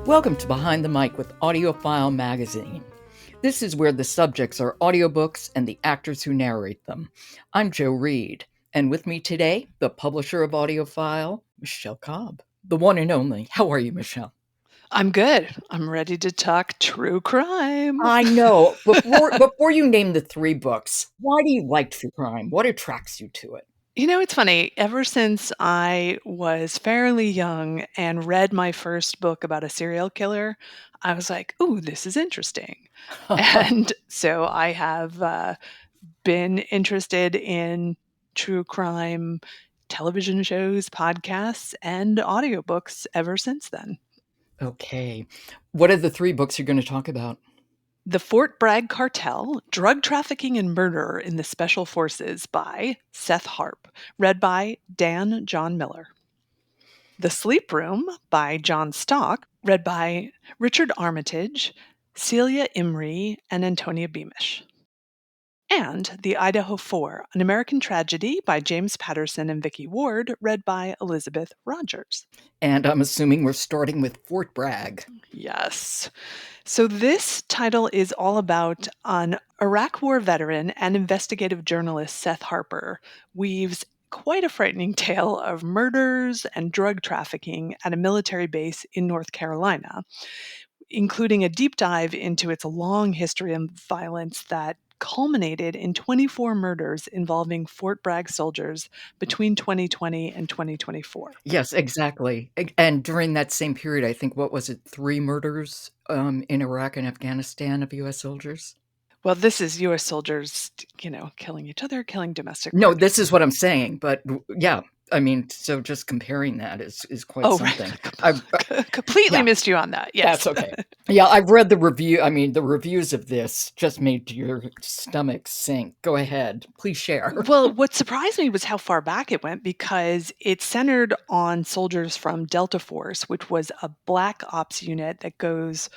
Welcome to Behind the Mic with AudioFile magazine. This is where the subjects are audiobooks and the actors who narrate them. I'm Joe Reed, and with me today, the publisher of AudioFile, Michele Cobb, the one and only. How are you, Michele? I'm good. I'm ready to talk true crime. I know. Before you name the three books, why do you like true crime? What attracts you to it? You know, it's funny. Ever since I was fairly young and read my first book about a serial killer, I was like, ooh, this is interesting. And so I have been interested in true crime television shows, podcasts, and audiobooks ever since then. Okay. What are the three books you're going to talk about? The FORT BRAGG CARTEL, Drug Trafficking and Murder in the Special Forces by Seth Harp, read by Jon Miller. The Sleep Room by Jon Stock, read by Richard Armitage, Celia Imrie, and Antonia Beamish. And The Idaho Four, an American Tragedy by James Patterson and Vicky Ward, read by Elisabeth Rodgers. And I'm assuming we're starting with Fort Bragg. Yes. So this title is all about an Iraq War veteran and investigative journalist, Seth Harper, weaves quite a frightening tale of murders and drug trafficking at a military base in North Carolina, including a deep dive into its long history of violence that culminated in 24 murders involving Fort Bragg soldiers between 2020 and 2024. Yes, exactly. And during that same period, I think, what was it, 3 murders in Iraq and Afghanistan of U.S. soldiers? Well, this is U.S. soldiers, killing each other, killing domestic No, partners. this is what I'm saying. But yeah, I mean, so just comparing that is quite Oh, something. right. Completely Yeah, missed you on that. Yes. that's okay. Yeah, I've read the review. I mean, the reviews of this just made your stomach sink. Go ahead. Please share. Well, what surprised me was how far back it went because it centered on soldiers from Delta Force, which was a black ops unit that goes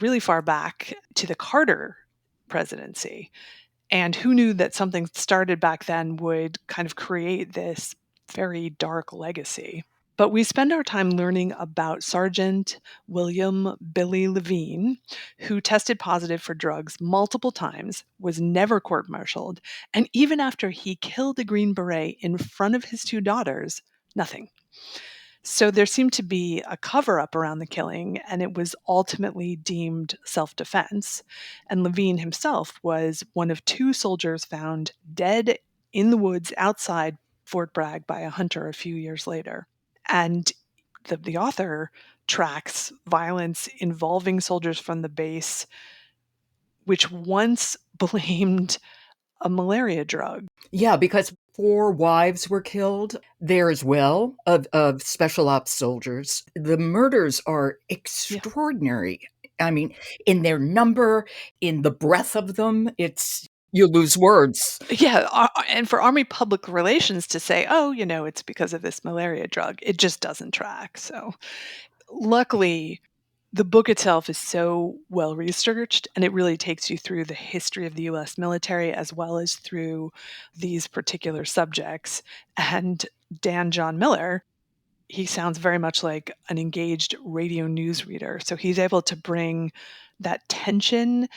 really far back to the Carter presidency. And who knew that something started back then would kind of create this very dark legacy? But we spend our time learning about Sergeant William Billy Levine, who tested positive for drugs multiple times, was never court-martialed, and even after he killed a Green Beret in front of his two daughters, nothing. So there seemed to be a cover-up around the killing, and it was ultimately deemed self-defense. And Levine himself was one of 2 soldiers found dead in the woods outside Fort Bragg by a hunter a few years later. And the author tracks violence involving soldiers from the base, which once blamed a malaria drug. Yeah, because 4 wives were killed there as well of special ops soldiers. The murders are extraordinary. I mean, in their number, in the breadth of them, you lose words. Yeah, and for Army public relations to say, "Oh, it's because of this malaria drug," it just doesn't track. So, luckily, the book itself is so well researched, and it really takes you through the history of the US military as well as through these particular subjects. And Jon Miller, he sounds very much like an engaged radio news reader. So he's able to bring that tension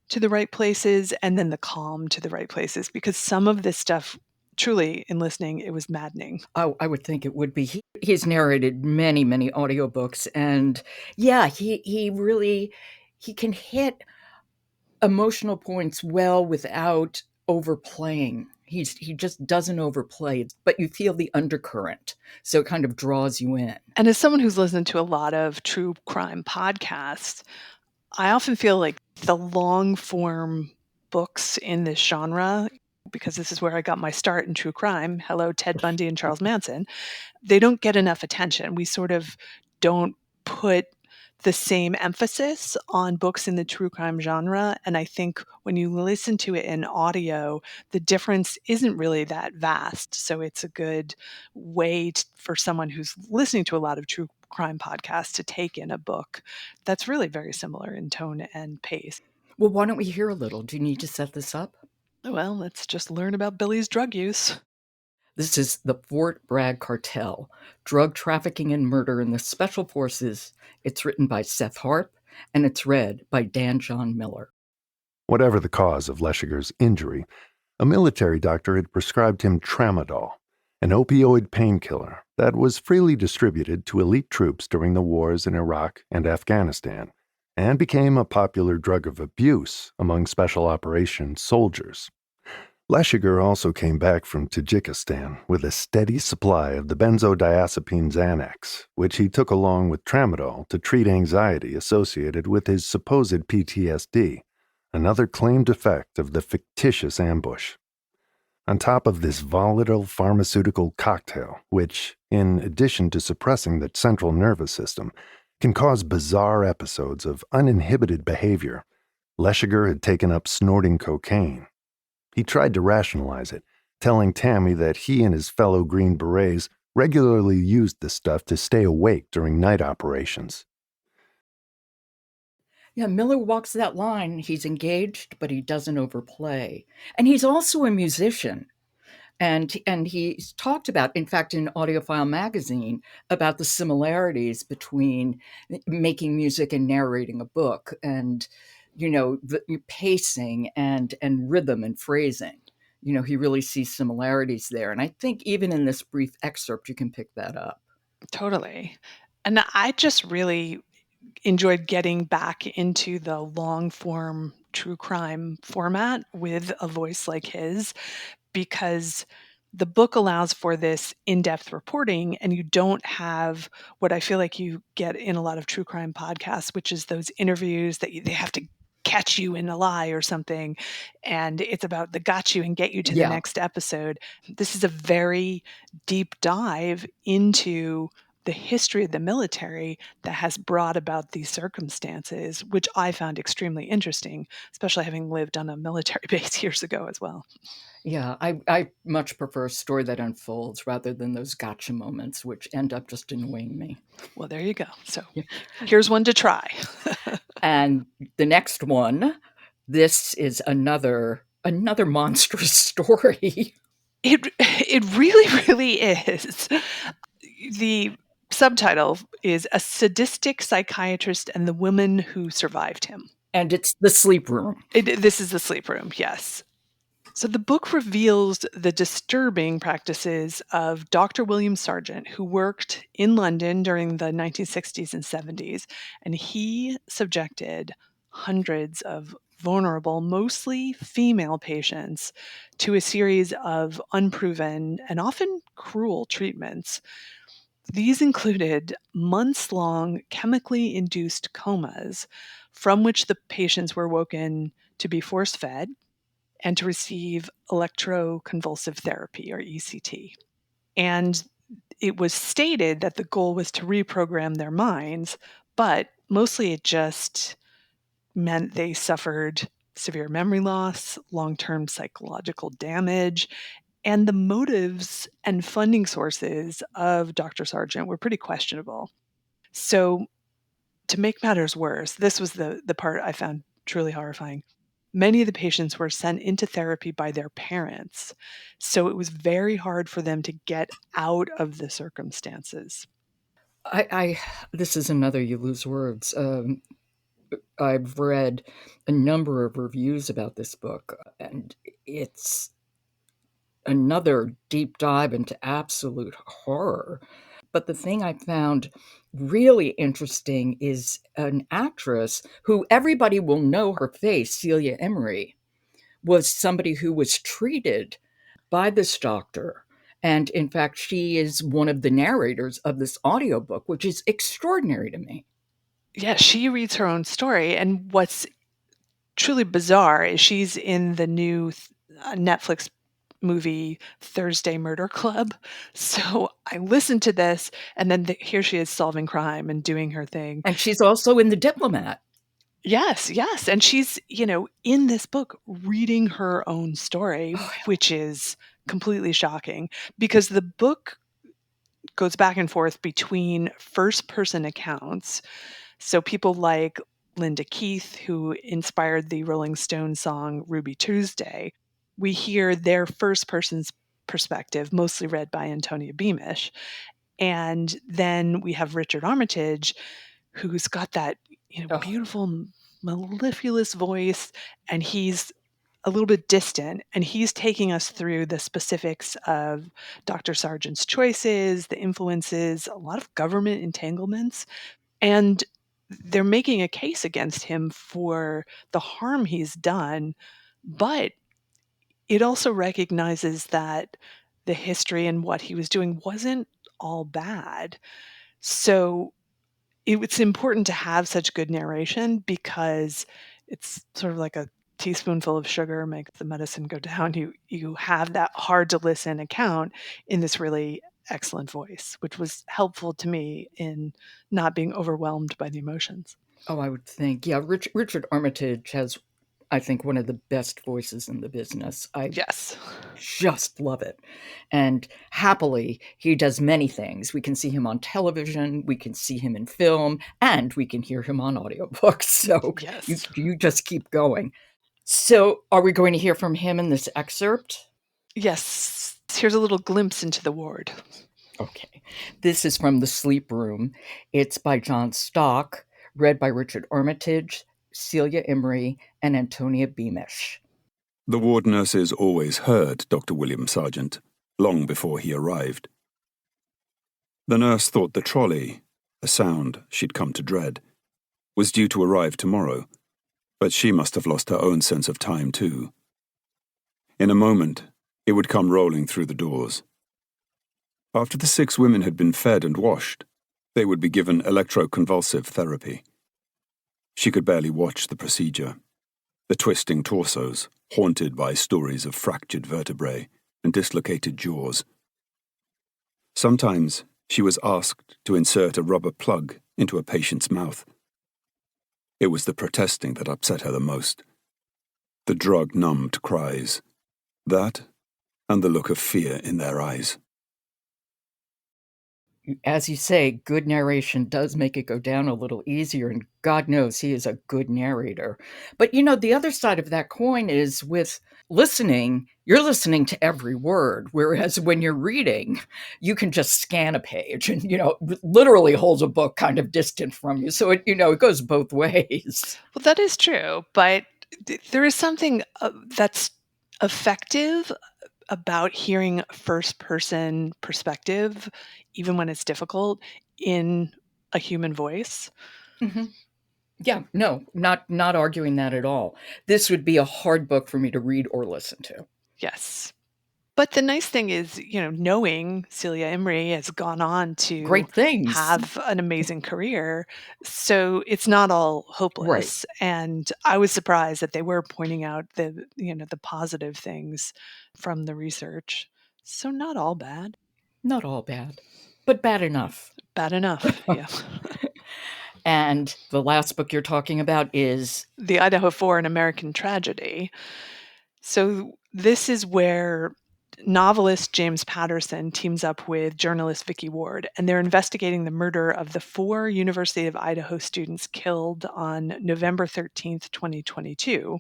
to the right places and then the calm to the right places, because some of this stuff, truly, in listening, it was maddening. I would think it would be. He's narrated many, many audiobooks, and yeah, he really he can hit emotional points well without overplaying. He just doesn't overplay, but you feel the undercurrent, so it kind of draws you in. And as someone who's listened to a lot of true crime podcasts, I often feel like the long form books in this genre, because this is where I got my start in true crime, hello, Ted Bundy and Charles Manson, they don't get enough attention. We sort of don't put the same emphasis on books in the true crime genre. And I think when you listen to it in audio, the difference isn't really that vast. So it's a good way for someone who's listening to a lot of true crime podcasts to take in a book that's really very similar in tone and pace. Well, why don't we hear a little? Do you need to set this up? Well, let's just learn about Billy's drug use. This is the Fort Bragg Cartel, Drug Trafficking and Murder in the Special Forces. It's written by Seth Harp, and it's read by Dan John Miller. Whatever the cause of Leschiger's injury, a military doctor had prescribed him tramadol, an opioid painkiller that was freely distributed to elite troops during the wars in Iraq and Afghanistan, and became a popular drug of abuse among special operations soldiers. Leschiger also came back from Tajikistan with a steady supply of the benzodiazepine Xanax, which he took along with tramadol to treat anxiety associated with his supposed PTSD, another claimed effect of the fictitious ambush. On top of this volatile pharmaceutical cocktail, which, in addition to suppressing the central nervous system, can cause bizarre episodes of uninhibited behavior, Leschiger had taken up snorting cocaine. He tried to rationalize it, telling Tammy that he and his fellow Green Berets regularly used the stuff to stay awake during night operations. Yeah, Miller walks that line. He's engaged, but he doesn't overplay. And he's also a musician. And he's talked about, in fact, in AudioFile magazine, about the similarities between making music and narrating a book, and the pacing and rhythm and phrasing. He really sees similarities there, and I think even in this brief excerpt, you can pick that up. Totally. And I just really enjoyed getting back into the long form true crime format with a voice like his, because the book allows for this in-depth reporting, and you don't have what I feel like you get in a lot of true crime podcasts, which is those interviews that they have to catch you in a lie or something, and it's about the got you and get you to the Yeah. next episode. This is a very deep dive into the history of the military that has brought about these circumstances, which I found extremely interesting, especially having lived on a military base years ago as well. Yeah, I much prefer a story that unfolds rather than those gotcha moments, which end up just annoying me. Well, there you go. So here's one to try. And the next one, this is another monstrous story. It really, really is. The subtitle is A Sadistic Psychiatrist and the Woman Who Survived Him. And it's The Sleep Room. This is The Sleep Room, yes. So the book reveals the disturbing practices of Dr. William Sargant, who worked in London during the 1960s and 70s, and he subjected hundreds of vulnerable, mostly female patients to a series of unproven and often cruel treatments. These included months-long chemically induced comas from which the patients were woken to be force-fed and to receive electroconvulsive therapy, or ECT. And it was stated that the goal was to reprogram their minds, but mostly it just meant they suffered severe memory loss, long-term psychological damage, and the motives and funding sources of Dr. Sargant were pretty questionable. So, to make matters worse, this was the part I found truly horrifying. Many of the patients were sent into therapy by their parents, so it was very hard for them to get out of the circumstances. This is another you lose words. I've read a number of reviews about this book, and it's another deep dive into absolute horror. But the thing I found really interesting is an actress who everybody will know her face, Celia Imrie, was somebody who was treated by this doctor. And in fact, she is one of the narrators of this audiobook, which is extraordinary to me. Yeah, she reads her own story. And what's truly bizarre is she's in the new Netflix movie Thursday Murder Club. So I listened to this, and then here she is solving crime and doing her thing. And she's also in The Diplomat. Yes, yes. And she's, in this book reading her own story, which is completely shocking because the book goes back and forth between first person accounts. So people like Linda Keith, who inspired the Rolling Stones song Ruby Tuesday, we hear their first person perspective, mostly read by Antonia Beamish. And then we have Richard Armitage, who's got that beautiful, mellifluous voice, and he's a little bit distant, and he's taking us through the specifics of Dr. Sargant's choices, the influences, a lot of government entanglements, and they're making a case against him for the harm he's done, but it also recognizes that the history and what he was doing wasn't all bad. So it's important to have such good narration because it's sort of like a teaspoonful of sugar makes the medicine go down. You have that hard to listen account in this really excellent voice, which was helpful to me in not being overwhelmed by the emotions. Oh, I would think. Yeah, Richard Armitage has, I think, one of the best voices in the business. I Yes. just love it. And happily, he does many things. We can see him on television, we can see him in film, and we can hear him on audiobooks. So Yes. you just keep going. So are we going to hear from him in this excerpt? Yes. Here's a little glimpse into the ward. Okay. This is from The Sleep Room. It's by Jon Stock, read by Richard Armitage, Celia Imrie, and Antonia Beamish. The ward nurses always heard Dr. William Sargant, long before he arrived. The nurse thought the trolley, a sound she'd come to dread, was due to arrive tomorrow, but she must have lost her own sense of time too. In a moment, it would come rolling through the doors. After the 6 women had been fed and washed, they would be given electroconvulsive therapy. She could barely watch the procedure, the twisting torsos, haunted by stories of fractured vertebrae and dislocated jaws. Sometimes she was asked to insert a rubber plug into a patient's mouth. It was the protesting that upset her the most. The drug-numbed cries. That, and the look of fear in their eyes. As you say, good narration does make it go down a little easier, and God knows he is a good narrator. But the other side of that coin is with listening, you're listening to every word, whereas when you're reading, you can just scan a page and, literally hold a book kind of distant from you. So it goes both ways. Well, that is true, but there is something that's effective about hearing first-person perspective, even when it's difficult, in a human voice. Mm-hmm. Yeah, no, not arguing that at all. This would be a hard book for me to read or listen to. Yes. But the nice thing is, knowing Celia Imrie has gone on to Great things. have an amazing career, so it's not all hopeless. Right. And I was surprised that they were pointing out the positive things from the research. So not all bad. Not all bad, but bad enough. Bad enough, yeah. And the last book you're talking about is The Idaho Four, An American Tragedy. So this is where novelist James Patterson teams up with journalist Vicky Ward, and they're investigating the murder of the 4 University of Idaho students killed on November 13th, 2022.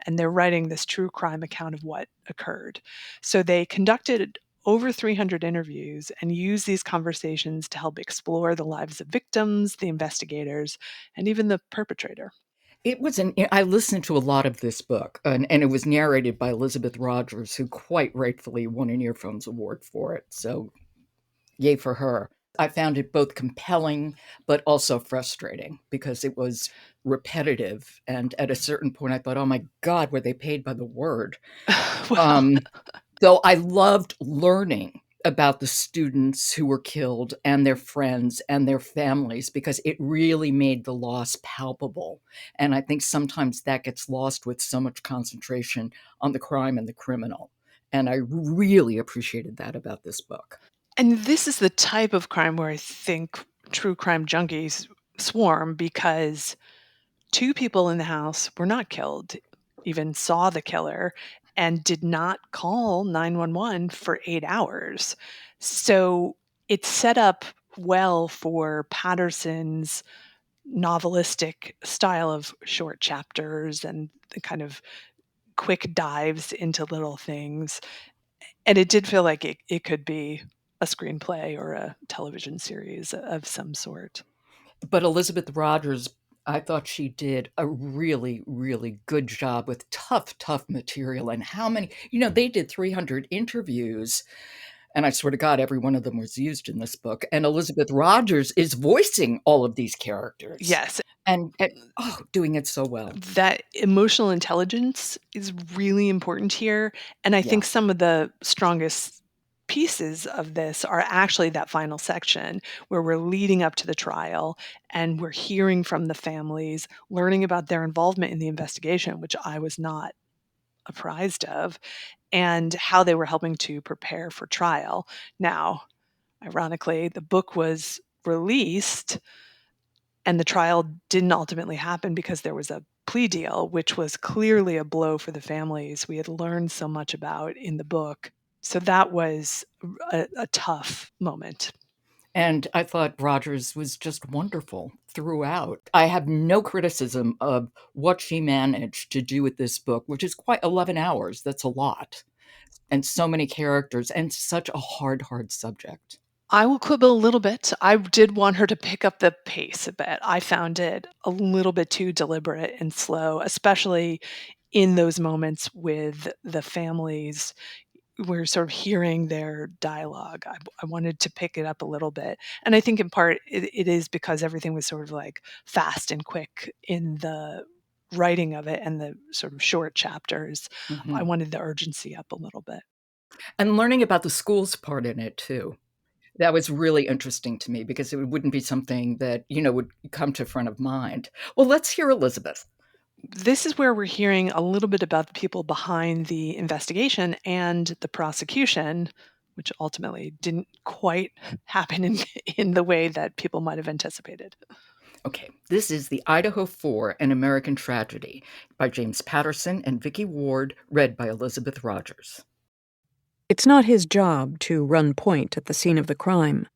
And they're writing this true crime account of what occurred. So they conducted over 300 interviews and used these conversations to help explore the lives of victims, the investigators, and even the perpetrator. I listened to a lot of this book, and it was narrated by Elisabeth Rodgers, who quite rightfully won an Earphones Award for it. So yay for her. I found it both compelling, but also frustrating because it was repetitive. And at a certain point, I thought, oh my God, were they paid by the word? Though I loved learning about the students who were killed and their friends and their families because it really made the loss palpable. And I think sometimes that gets lost with so much concentration on the crime and the criminal. And I really appreciated that about this book. And this is the type of crime where I think true crime junkies swarm, because 2 people in the house were not killed, even saw the killer, and did not call 911 for 8 hours. So it's set up well for Patterson's novelistic style of short chapters and the kind of quick dives into little things. And it did feel like it could be a screenplay or a television series of some sort. But Elisabeth Rodgers, I thought she did a really, really good job with tough material. And how many, they did 300 interviews. And I swear to God, every one of them was used in this book. And Elisabeth Rodgers is voicing all of these characters. Yes. And doing it so well. That emotional intelligence is really important here. And I think some of the strongest pieces of this are actually that final section where we're leading up to the trial and we're hearing from the families, learning about their involvement in the investigation, which I was not apprised of, and how they were helping to prepare for trial. Now, ironically, the book was released and the trial didn't ultimately happen because there was a plea deal, which was clearly a blow for the families we had learned so much about in the book. So that was a tough moment. And I thought Rodgers was just wonderful throughout. I have no criticism of what she managed to do with this book, which is quite 11 hours. That's a lot. And so many characters and such a hard subject. I will quibble a little bit. I did want her to pick up the pace a bit. I found it a little bit too deliberate and slow, especially in those moments with the families. We're sort of hearing their dialogue. I wanted to pick it up a little bit. And I think in part it is because everything was sort of like fast and quick in the writing of it and the sort of short chapters. Mm-hmm. I wanted the urgency up a little bit. And learning about the school's part in it too. That was really interesting to me because it wouldn't be something that, would come to front of mind. Well, let's hear Elisabeth. This is where we're hearing a little bit about the people behind the investigation and the prosecution, which ultimately didn't quite happen in the way that people might have anticipated. Okay, this is the IDAHO FOUR, An American Tragedy by James Patterson and Vicky Ward, read by Elisabeth Rodgers. It's not his job to run point at the scene of the crime.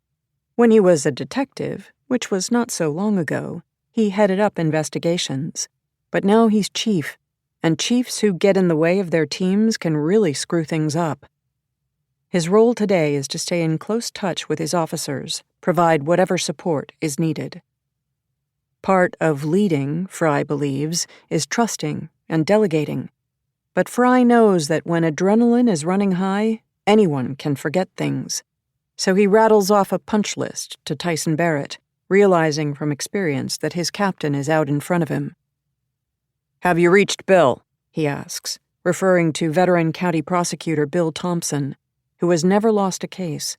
When he was a detective, which was not so long ago, he headed up investigations. But now he's chief, and chiefs who get in the way of their teams can really screw things up. His role today is to stay in close touch with his officers, provide whatever support is needed. Part of leading, Fry believes, is trusting and delegating. But Fry knows that when adrenaline is running high, anyone can forget things. So he rattles off a punch list to Tyson Barrett, realizing from experience that his captain is out in front of him. "Have you reached Bill?" he asks, referring to veteran county prosecutor Bill Thompson, who has never lost a case.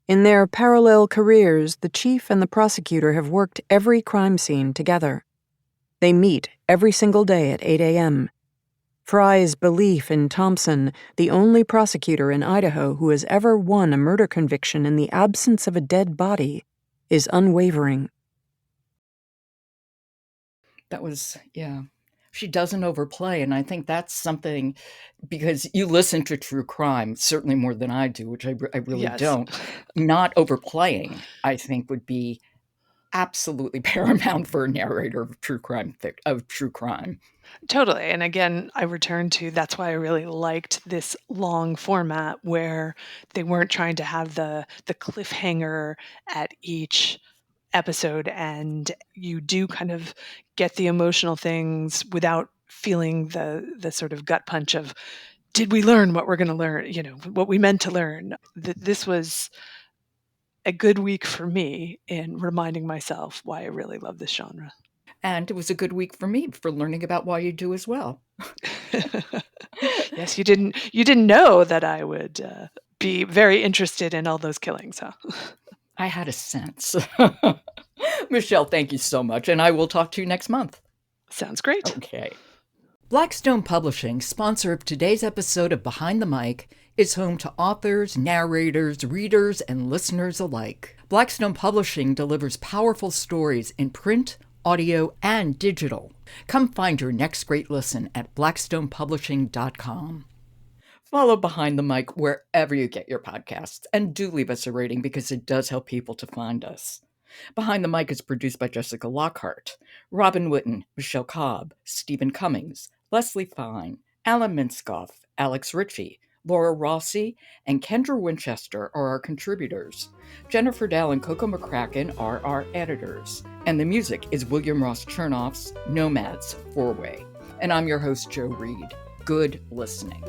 In their parallel careers, the chief and the prosecutor have worked every crime scene together. They meet every single day at 8 a.m., Fry's belief in Thompson, the only prosecutor in Idaho who has ever won a murder conviction in the absence of a dead body, is unwavering. That was, she doesn't overplay, and I think that's something, because you listen to true crime, certainly more than I do, which I really don't. Not overplaying, I think, would be absolutely paramount for a narrator of true crime. Totally. And again, I return to that's why I really liked this long format where they weren't trying to have the cliffhanger at each episode, and you do kind of get the emotional things without feeling the sort of gut punch of, did we learn what we're going to learn, what we meant to learn. This was a good week for me in reminding myself why I really love this genre. And it was a good week for me for learning about why you do as well. Yes, you didn't know that I would be very interested in all those killings, huh? I had a sense. Michele, thank you so much, and I will talk to you next month. Sounds great. Okay. Blackstone Publishing, sponsor of today's episode of Behind the Mic, is home to authors, narrators, readers, and listeners alike. Blackstone Publishing delivers powerful stories in print, audio, and digital. Come find your next great listen at blackstonepublishing.com. Follow Behind the Mic wherever you get your podcasts, and do leave us a rating because it does help people to find us. Behind the Mic is produced by Jessica Lockhart, Robin Whitten, Michele Cobb, Stephen Cummings, Leslie Fine, Alan Minskoff, Alex Ritchie, Laura Rossi and Kendra Winchester are our contributors. Jennifer Dell and Coco McCracken are our editors. And the music is William Ross Chernoff's Nomads 4-Way. And I'm your host, Joe Reed. Good listening.